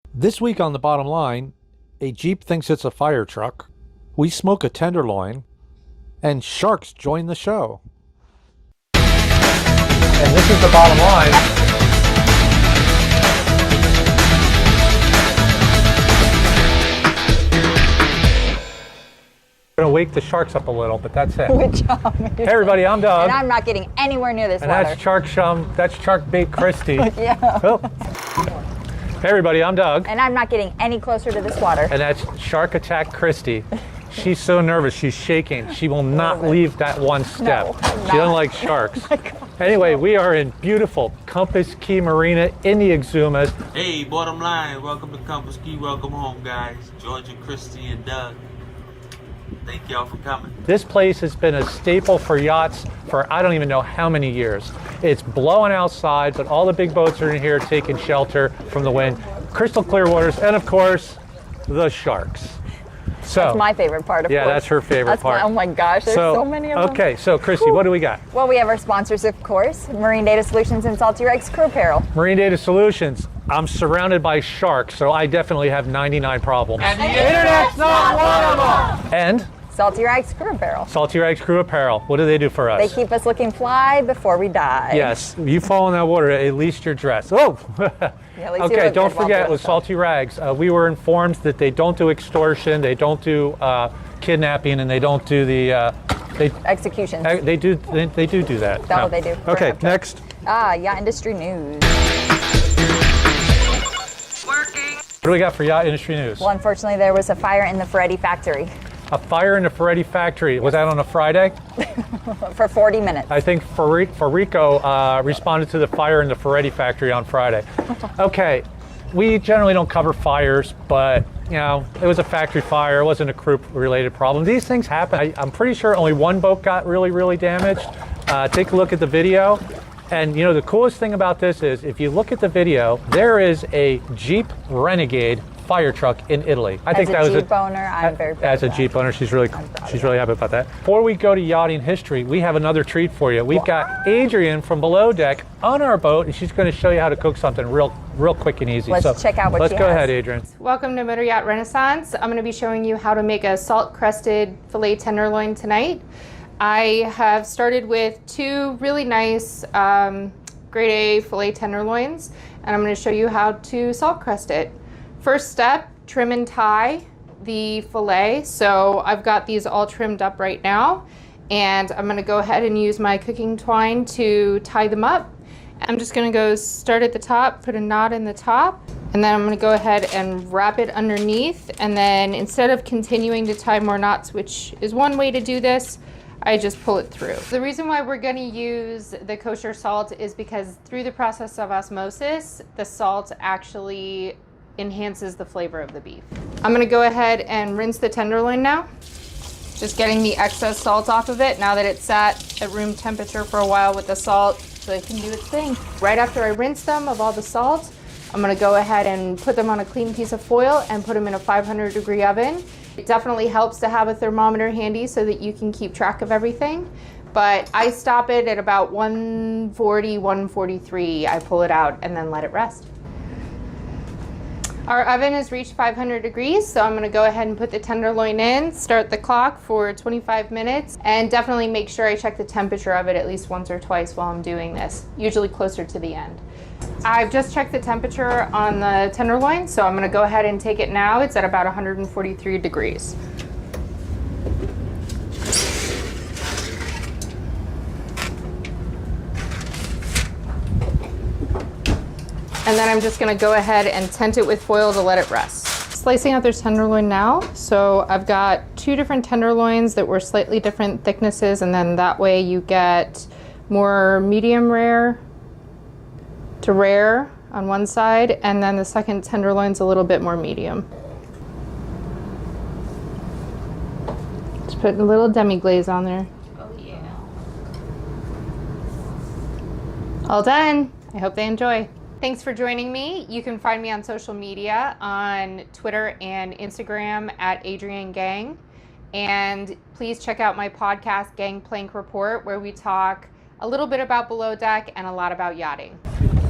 This week on The Bottom Line, a Jeep thinks it's a fire truck, we smoke a tenderloin, and sharks join the show. And this is The Bottom Line. I'm gonna wake the sharks up a little, but that's it. Good job. Hey everybody, I'm Doug. And I'm not getting anywhere near this and water. that's Shark Chum, that's Shark Bait Christy. Yeah. Oh. Hey everybody, I'm Doug. And I'm not getting any closer to this water. And that's Shark Attack Christy. She's so nervous, she's shaking. She will not leave that one step. No, she doesn't like sharks. Anyway, we are in beautiful Compass Key Marina in the Exumas. Hey, Bottom Line, welcome to Compass Key, welcome home guys. George and Christy and Doug. Thank y'all for coming. This place has been a staple for yachts for I don't even know how many years. It's blowing outside, but all the big boats are in here taking shelter from the wind. Crystal clear waters, and of course, the sharks. So, that's my favorite part, of course. Yeah, that's her favorite part. Oh my gosh, there's so many of them. Okay, so Christy, what do we got? Well, we have our sponsors, of course, Marine Data Solutions and Saltee Crew Apparel. Marine Data Solutions. I'm surrounded by sharks, so I definitely have 99 problems. And the internet's not one of them! And? Saltee Crew Apparel. Saltee Crew Apparel. What do they do for us? They keep us looking fly before we die. Yes, you fall in that water, at least you're dressed. Oh! Yeah, okay, don't forget with Saltee Rags, we were informed that they don't do extortion, they don't do kidnapping, and they don't do the executions. They do that. That's what they do. Okay, next. Yacht Industry News. What do we got for yacht industry news? Well, unfortunately, there was a fire in the Ferretti factory. A fire in the Ferretti factory. Was that on a Friday? For 40 minutes. I think Farico responded to the fire in the Ferretti factory on Friday. Okay, we generally don't cover fires, but you know, it was a factory fire. It wasn't a crew-related problem. These things happen. I'm pretty sure only one boat got really damaged. Take a look at the video. And you know, the coolest thing about this is if you look at the video, there is a Jeep Renegade fire truck in Italy. I think that was a Jeep owner. I'm very proud as a Jeep owner, she's really happy about that. Before we go to yachting history, we have another treat for you. We've got Adrienne from Below Deck on our boat, and she's going to show you how to cook something real quick and easy. Let's check out what let's she go has. ahead, Adrienne. Welcome to Motor Yacht Renaissance. I'm going to be showing you how to make a salt-crusted filet tenderloin tonight. I have started with two really nice grade A filet tenderloins, and I'm going to show you how to salt crust it. First step, trim and tie the filet. So I've got these all trimmed up right now, and I'm going to go ahead and use my cooking twine to tie them up. I'm just going to go start at the top, put a knot in the top, and then I'm going to go ahead and wrap it underneath, and then instead of continuing to tie more knots, which is one way to do this, I just pull it through. The reason why we're going to use the kosher salt is because through the process of osmosis, the salt actually enhances the flavor of the beef. I'm going to go ahead and rinse the tenderloin now. Just getting the excess salt off of it now that it's sat at room temperature for a while with the salt so it can do its thing. Right after I rinse them of all the salt, I'm going to go ahead and put them on a clean piece of foil and put them in a 500-degree oven. It definitely helps to have a thermometer handy so that you can keep track of everything. But I stop it at about 140, 143. I pull it out and then let it rest. Our oven has reached 500 degrees, so I'm going to go ahead and put the tenderloin in, start the clock for 25 minutes, and definitely make sure I check the temperature of it at least once or twice while I'm doing this, usually closer to the end. I've just checked the temperature on the tenderloin, so I'm going to go ahead and take it now. It's at about 143 degrees. And then I'm just going to go ahead and tent it with foil to let it rest. Slicing out their tenderloin now. So I've got two different tenderloins that were slightly different thicknesses, and then that way you get more medium rare to rare on one side, and then the second tenderloin's a little bit more medium. Just put a little demi-glaze on there. Oh yeah. All done. I hope they enjoy. Thanks for joining me. You can find me on social media on Twitter and Instagram at Adrienne Gang. And please check out my podcast, Gangplank Report, where we talk a little bit about Below Deck and a lot about yachting.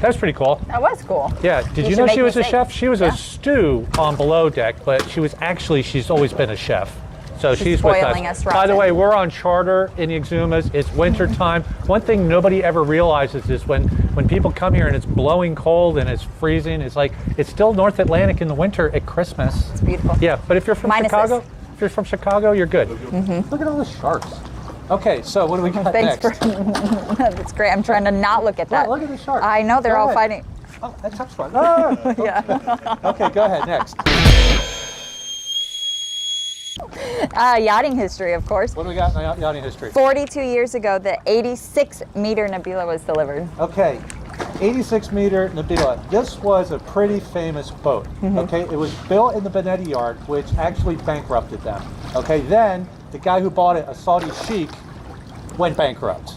That's pretty cool. That was cool. Yeah. Did you should know make she was a mistakes. chef? She was Yeah. a stew on below deck, but she's always been a chef. So she's with spoiling us By the rotten. way, we're on charter in the Exumas. It's winter time. One thing nobody ever realizes is when people come here and it's blowing cold and it's freezing, it's still North Atlantic in the winter at Christmas. It's beautiful. Yeah, but if you're from Minus Chicago, this. if you're from Chicago, you're good. Look at all the sharks. Okay, so what do we got Thanks next? That's great. I'm trying to not look at that. Look at the sharks. I know they're Go all ahead. fighting. Oh, that touched one. Ah! Yeah. Okay, go ahead, next. Yachting history, of course. What do we got in yachting history? 42 years ago, the 86-meter Nebula was delivered. Okay, 86-meter Nebula. This was a pretty famous boat. Okay, it was built in the Benetti yard, which actually bankrupted them. Okay, then the guy who bought it, a Saudi sheik, went bankrupt.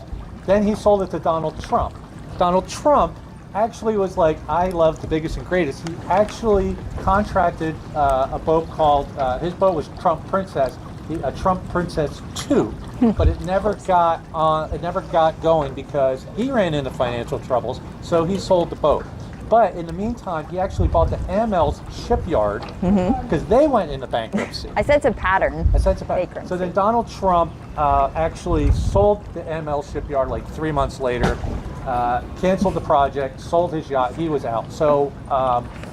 Then he sold it to Donald Trump. Donald Trump actually was like, I love the biggest and greatest. He actually contracted a boat called, his boat was Trump Princess, a Trump Princess 2, but it never got going because he ran into financial troubles, so he sold the boat. But in the meantime, he actually bought the Amel's shipyard because they went into bankruptcy. I sense a pattern. Bankruptcy. So then Donald Trump actually sold the ML shipyard like 3 months later, canceled the project, sold his yacht, he was out. So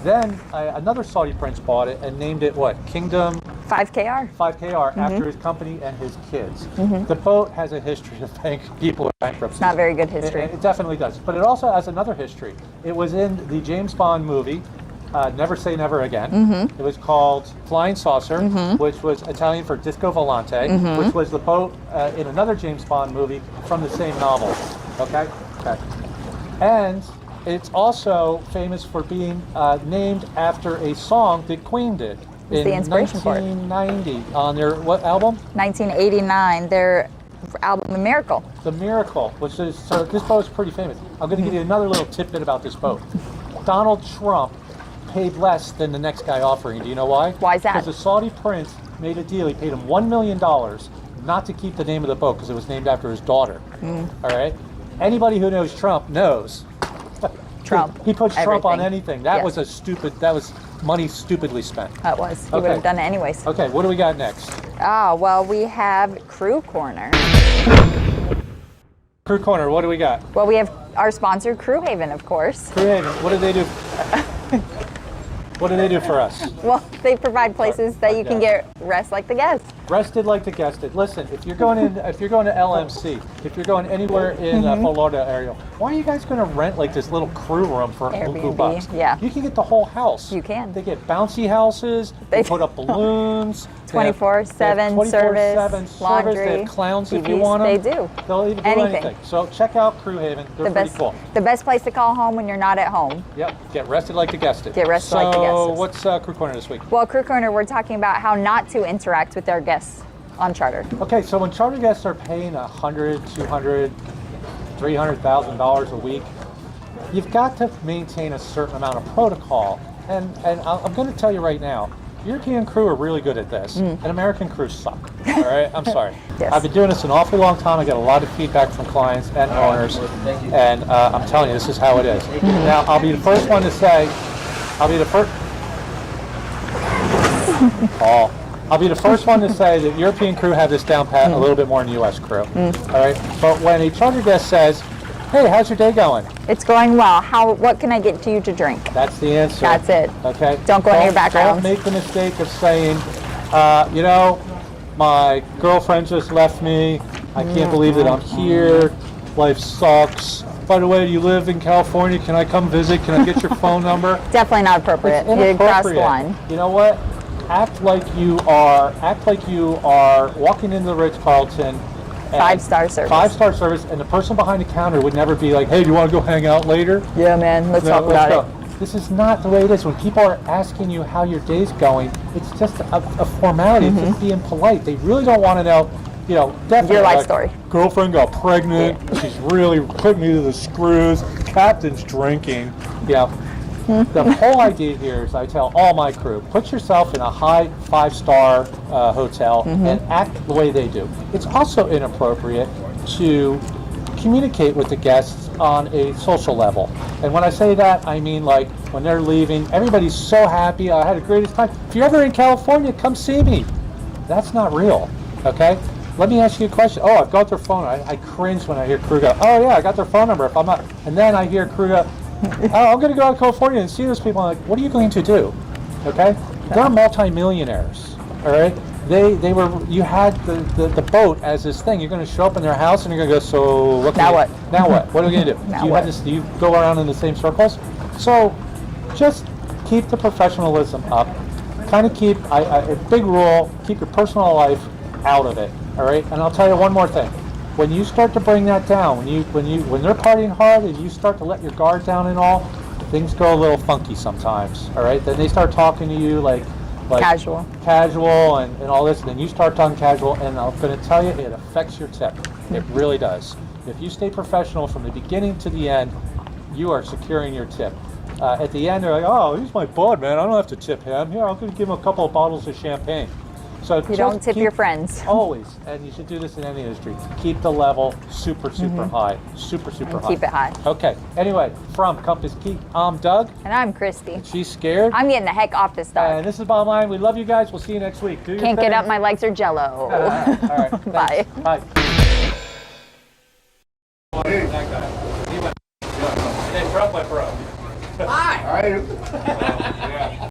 then another Saudi prince bought it and named it what? Kingdom 5KR. 5KR after his company and his kids. The boat has a history of people in bankruptcy. Not very good history. It definitely does. But it also has another history. It was in the James Bond movie, Never Say Never Again. It was called Flying Saucer, which was Italian for Disco Volante, which was the boat in another James Bond movie from the same novel. Okay? Okay. And it's also famous for being named after a song that Queen did. What's the inspiration for it? 1990 on their what album? 1989, their album The Miracle. The Miracle, which is, so this boat is pretty famous. I'm going to give you another little tidbit about this boat. Donald Trump paid less than the next guy offering. Do you know why? Why is that? Because the Saudi prince made a deal. He paid him $1 million not to keep the name of the boat because it was named after his daughter. All right? Anybody who knows Trump knows. Trump. He puts Trump on Everything. anything. That Yes. was money stupidly spent. That was. He would Okay. have done it anyways. Okay, what do we got next? Well, we have Crew Corner. Crew Corner, what do we got? Well, we have our sponsor, Crew Haven, of course. Crew Haven, what do they do? What do they do for us? Well, they provide places that you can get rest like the guests. Rested like the guested. Listen, if you're going to LMC, if you're going anywhere in Florida area, why are you guys going to rent like this little crew room for Airbnb, $bucks? yeah. You can get the whole house. You can. They get bouncy houses. They put up balloons. 24/7 service, laundry, They have clowns if you TVs, want them. they do. They'll even do anything. So check out Crew Haven. They're pretty cool. The best place to call home when you're not at home. Yep. Get rested like the guested. Get rested like the guested. So what's Crew Corner this week? Well, Crew Corner, we're talking about how not to interact with our guests on charter. Okay, so when charter guests are paying $100,000, $200,000, $300,000 a week, you've got to maintain a certain amount of protocol. And I'm going to tell you right now, European crew are really good at this, and American crews suck. All right, I'm sorry. Yes. I've been doing this an awfully long time. I get a lot of feedback from clients and owners, and I'm telling you, this is how it is. Now, I'll be the first one to say, I'll be the first one to say that European crew have this down pat a little bit more than U.S. crew. All right, but when a charter guest says, "Hey, how's your day going?" It's going well. What can I get you to drink? That's the answer. That's it. Okay. Don't go into your background. Don't make the mistake of saying, my girlfriend just left me. I can't believe that I'm here. Life sucks. By the way, do you live in California? Can I come visit? Can I get your phone number? Definitely not appropriate. It's You crossed the inappropriate. line. You know what? Act like you are walking into the Ritz-Carlton. Five-star service. 5-star service, and the person behind the counter would never be like, "Hey, do you want to go hang out later?" Yeah, man. Let's talk Let's about go. it. This is not the way it is. When people are asking you how your day's going, it's just a formality. It's just being polite. They really don't want to know, definitely. Your life story. Girlfriend got pregnant. She's really putting me to the screws. Captain's drinking. The whole idea here is I tell all my crew, put yourself in a high 5-star hotel and act the way they do. It's also inappropriate to communicate with the guests on a social level. And when I say that, I mean like when they're leaving, everybody's so happy. I had the greatest time. If you're ever in California, come see me. That's not real, okay? Let me ask you a question. Oh, I've got their phone. I cringe when I hear crew go, oh yeah, I got their phone number. If I'm not, and then I hear crew go, oh, I'm going to go out to California and see those people. I'm like, what are you going to do? Okay? They're multimillionaires, all right? They were, you had the boat as this thing. You're going to show up in their house and you're going to go, so what? Now what? Now what? What are we going to do? Now Do you what? have this, do you go around in the same circles? So just keep the professionalism up. Kind of keep, a big rule, keep your personal life out of it, all right? And I'll tell you one more thing. When you start to bring that down, when they're partying hard and you start to let your guard down and all, things go a little funky sometimes, all right? Then they start talking to you like Casual and all this, and then you start talking casual, and I'm going to tell you, it affects your tip. It really does. If you stay professional from the beginning to the end, you are securing your tip. At the end, they're like, oh, he's my bud, man. I don't have to tip him. Here, I'm going to give him a couple of bottles of champagne. So You don't tip your friends. Always, and you should do this in any industry. Keep the level super high. Super high. Keep it high. Okay, anyway, from Compass Key, I'm Doug. And I'm Christy. She's scared. I'm getting the heck off this stuff. And this is Bottom Line. We love you guys. We'll see you next week. Do your Can't thing. get up, my legs are jello. All right. Bye. Thanks. Bye. That guy. He went. Hey, Trump went pro. Hi.